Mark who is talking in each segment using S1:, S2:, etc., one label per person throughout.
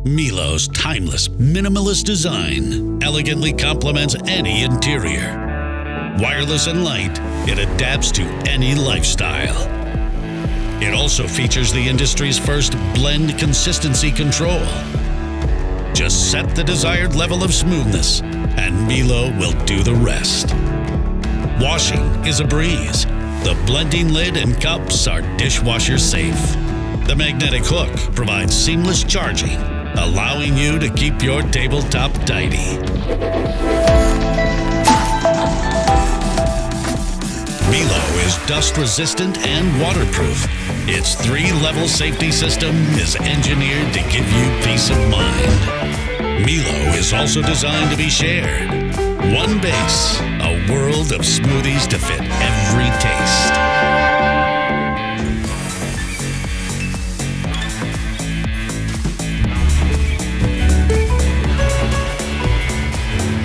S1: Millo's timeless, minimalist design elegantly complements any interior. Wireless and light, it adapts to any lifestyle. It also features the industry's first blend consistency control. Just set the desired level of smoothness, and Millo will do the rest. Washing is a breeze. The blending lid and cups are dishwasher safe. The magnetic hook provides seamless charging, allowing you to keep your tabletop tidy. Millo is dust-resistant and waterproof. Its 3-level safety system is engineered to give you peace of mind. Millo is also designed to be shared. One base, a world of smoothies to fit every taste.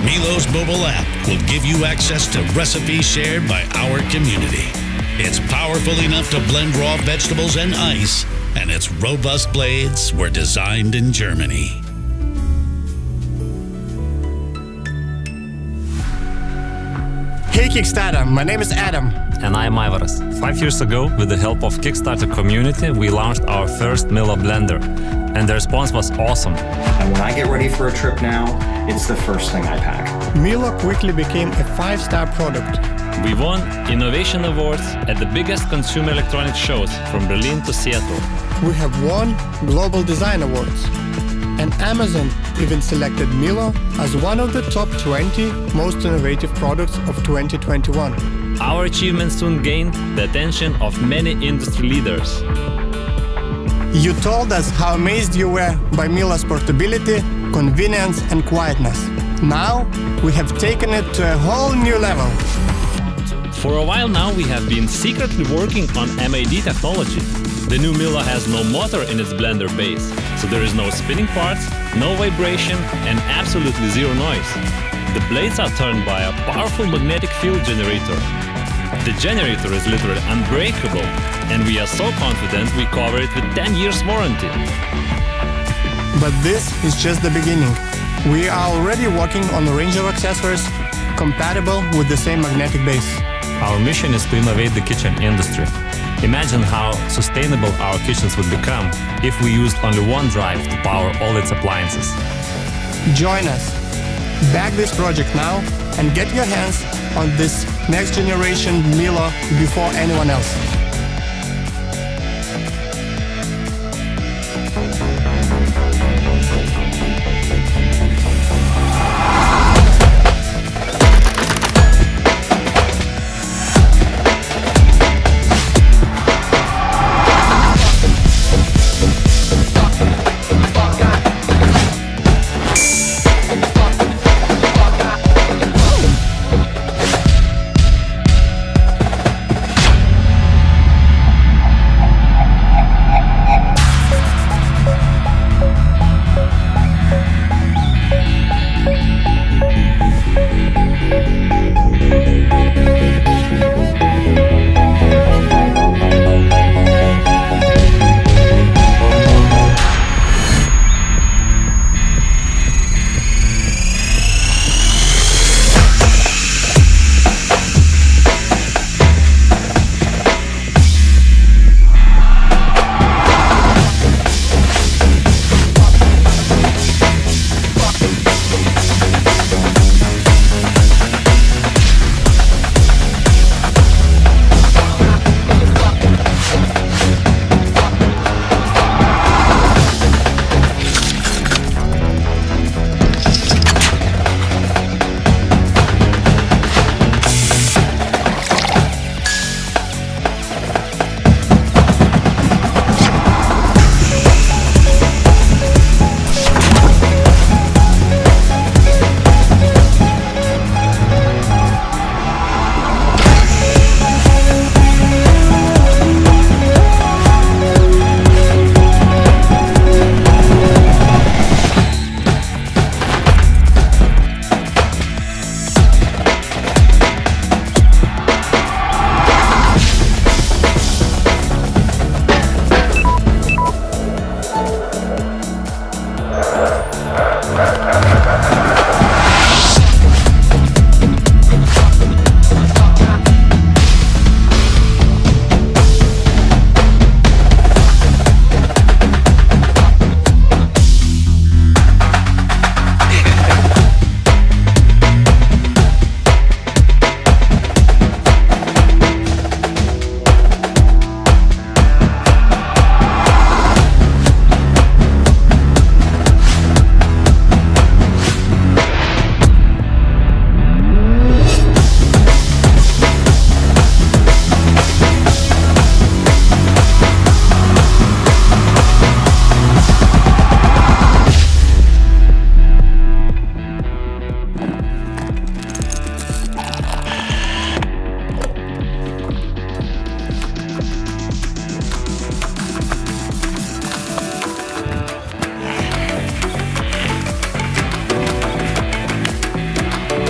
S1: Millo's mobile app will give you access to recipes shared by our community. It's powerful enough to blend raw vegetables and ice, and its robust blades were designed in Germany.
S2: Hey Kickstarter, my name is Adam.
S3: And I'm Ivaras. 5 years ago, with the help of Kickstarter community, we launched our first Millo blender. And the response was awesome.
S4: And when I get ready for a trip now, it's the first thing I pack.
S2: Millo quickly became a 5-star product.
S3: We won Innovation Awards at the biggest consumer electronics shows from Berlin to Seattle.
S2: We have won Global Design Awards. And Amazon even selected Millo as one of the top 20 most innovative products of 2021.
S3: Our achievements soon gained the attention of many industry leaders.
S2: You told us how amazed you were by Millo's portability, convenience and quietness. Now, we have taken it to a whole new level.
S3: For a while now, we have been secretly working on MAD technology. The new Millo has no motor in its blender base, so there is no spinning parts, no vibration and absolutely zero noise. The blades are turned by a powerful magnetic field generator. The generator is literally unbreakable, and we are so confident we cover it with 10 years warranty.
S2: But this is just the beginning. We are already working on a range of accessories compatible with the same magnetic base.
S3: Our mission is to innovate the kitchen industry. Imagine how sustainable our kitchens would become if we used only one drive to power all its appliances.
S2: Join us. Back this project now and get your hands on this next generation Millo before anyone else.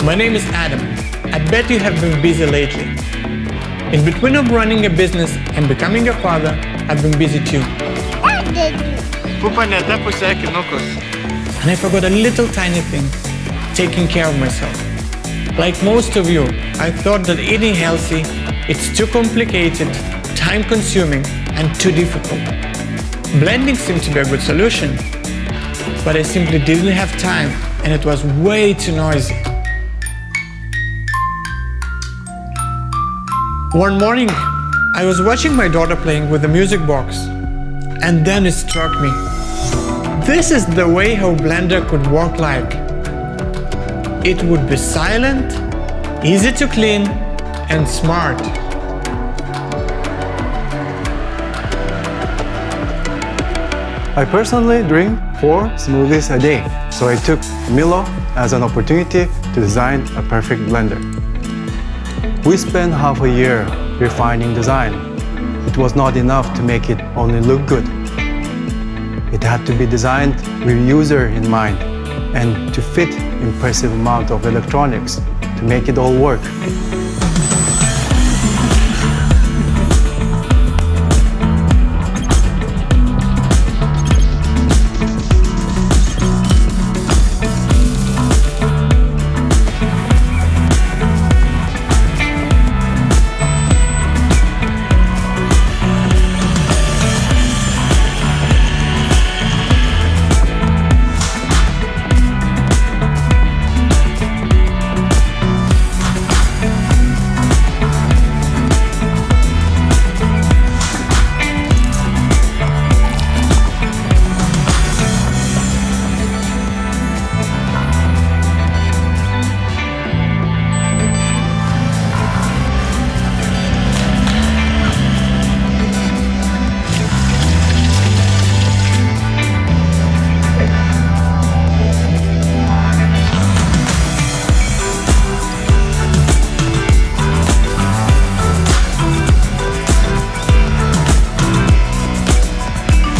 S2: My name is Adam. I bet you have been busy lately. In between of running a business and becoming a father, I've been busy too. And I forgot a little tiny thing, taking care of myself. Like most of you, I thought that eating healthy, it's too complicated, time-consuming, and too difficult. Blending seemed to be a good solution, but I simply didn't have time, and it was way too noisy. One morning, I was watching my daughter playing with the music box, and then it struck me. This is the way how Blender could work like. It would be silent, easy to clean, and smart.
S5: I personally drink 4 smoothies a day, so I took Millo as an opportunity to design a perfect blender. We spent half a year refining design. It was not enough to make it only look good. It had to be designed with user in mind and to fit impressive amount of electronics to make it all work.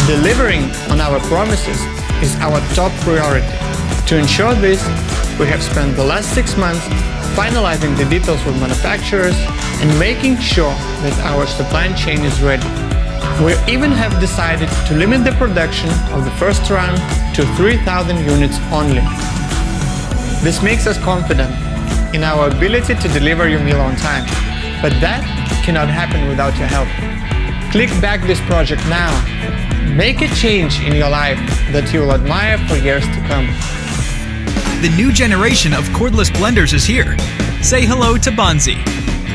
S2: Delivering on our promises is our top priority. To ensure this, we have spent the last 6 months finalizing the details with manufacturers and making sure that our supply chain is ready. We even have decided to limit the production of the first run to 3,000 units only. This makes us confident in our ability to deliver your meal on time, but that cannot happen without your help. Click back this project now. Make a change in your life that you will admire for years to come.
S6: The new generation of cordless blenders is here. Say hello to Bonsi.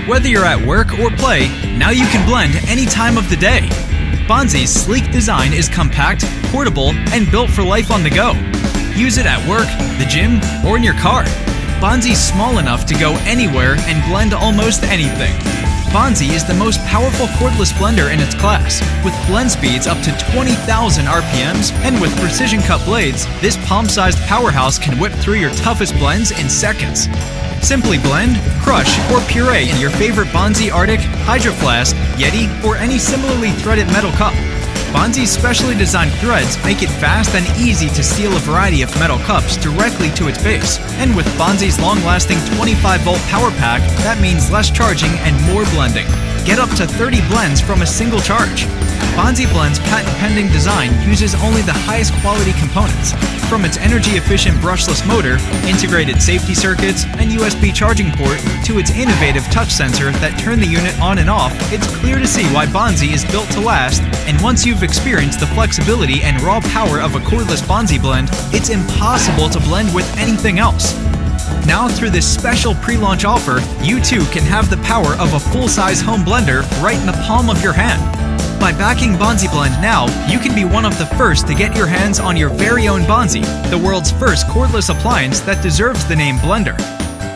S6: Whether you're at work or play, now you can blend any time of the day. Bonsi's sleek design is compact, portable, and built for life on the go. Use it at work, the gym, or in your car. Bonsi's small enough to go anywhere and blend almost anything. Bonsi is the most powerful cordless blender in its class, with blend speeds up to 20,000 RPMs, and with precision cut blades, this palm-sized powerhouse can whip through your toughest blends in seconds. Simply blend, crush, or puree in your favorite Bonsi Arctic, Hydro Flask, Yeti, or any similarly threaded metal cup. Bonsi's specially designed threads make it fast and easy to seal a variety of metal cups directly to its base. And with Bonsi's long-lasting 25-volt power pack, that means less charging and more blending. Get up to 30 blends from a single charge. Bonsi Blend's patent-pending design uses only the highest quality components. From its energy-efficient brushless motor, integrated safety circuits, and USB charging port, to its innovative touch sensor that turn the unit on and off, it's clear to see why Bonsi is built to last, and once you've experienced the flexibility and raw power of a cordless Bonsi blend, it's impossible to blend with anything else. Now, through this special pre-launch offer, you too can have the power of a full-size home blender right in the palm of your hand. By backing Bonsi Blend now, you can be one of the first to get your hands on your very own Bonsi, the world's first cordless appliance that deserves the name blender.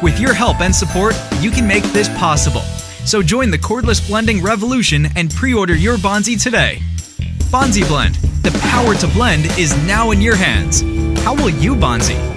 S6: With your help and support, you can make this possible. So join the cordless blending revolution and pre-order your Bonsi today. Bonsi Blend, the power to blend is now in your hands. How will you Bonsi?